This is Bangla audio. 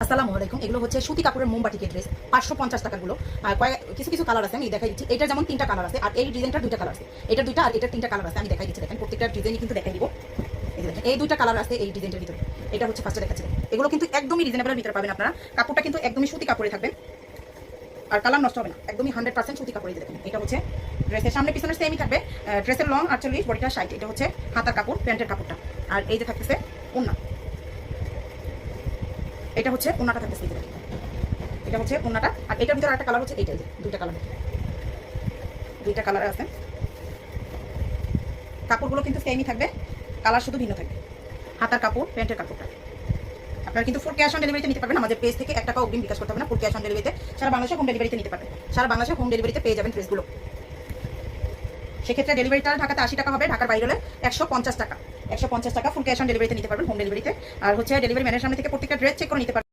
আসসালামু আলাইকুম। এগুলো হচ্ছে সুতি কাপড়ের মোমবাটিকের ড্রেস, ৫৫০ টাকাগুলো। আর কিছু কিছু কালার আছে, আমি দেখাই দিচ্ছি। এটার যেমন ৩টা কালার আছে, আর এই ডিজাইনটার 2টা কালার আছে। এটার 2টা আর এটার 3টা কালার আছে, আমি দেখাই দিচ্ছি। দেখেন প্রত্যেকটা ডিজাইনই কিন্তু দেখাই দিব। এই যে দেখেন, এই 2টা কালার আছে এই ডিজাইনটার ভিতরে। এটা হচ্ছে ফার্স্টে দেখাচ্ছি। এগুলো কিন্তু একদমই রিজনেবলের ভিতরে পাবেন আপনারা। কাপড়টা কিন্তু একদমই সুতি কাপড়ে থাকবে, আর কালার নষ্ট হবে না, একদমই 100% সুতি কাপড়ে। দেখেন এটা হচ্ছে ড্রেসের সামনে পিছনের সেমই থাকবে। ড্রেসের লং 48, বডিটা 60। এটা হচ্ছে হাতার কাপড়, প্যান্টের কাপড়টা। আর এই যে থাকতেছে ওড়না, এটা হচ্ছে ওড়নাটা থাকতেছে। এটা হচ্ছে ওড়নাটা। আর এটার ভিতরে একটা কালার হচ্ছে এইটাই, যে 2টা কালার, 2টা কালার আছে। কাপড়গুলো কিন্তু সেমই থাকবে, কালার শুধু ভিন্ন থাকবে। হাতার কাপড়, প্যান্টের কাপড়টা। আপনারা কিন্তু ফুল ক্যাশ অন ডেলিভারিতে নিতে পারবেন। আমাদের পেজ থেকে 1 টাকা অগ্রিম বিকাশ করতে হবে না। ফুল ক্যাশ অন ডেলিভারিতে সারা বাংলাদেশে হোম ডেলিভারিতে নিতে পারবেন। সারা বাংলাদেশে হোম ডেলিভারিতে পেয়ে যাবেন ড্রেসগুলো। সেক্ষেত্রে ডেলিভারি চার্জ ঢাকাতে 80 টাকা হবে, ঢাকার বাইরে হলে 150 টাকা। 150 টাকা ফুল ক্যাশ অন ডেলিভারিতে নিতে পারবেন হোম ডেলিভারিতে। আর হচ্ছে ডেলিভারি ম্যানের সামনে থেকে প্রত্যেকটা ড্রেস চেক করে নিতে পারবেন।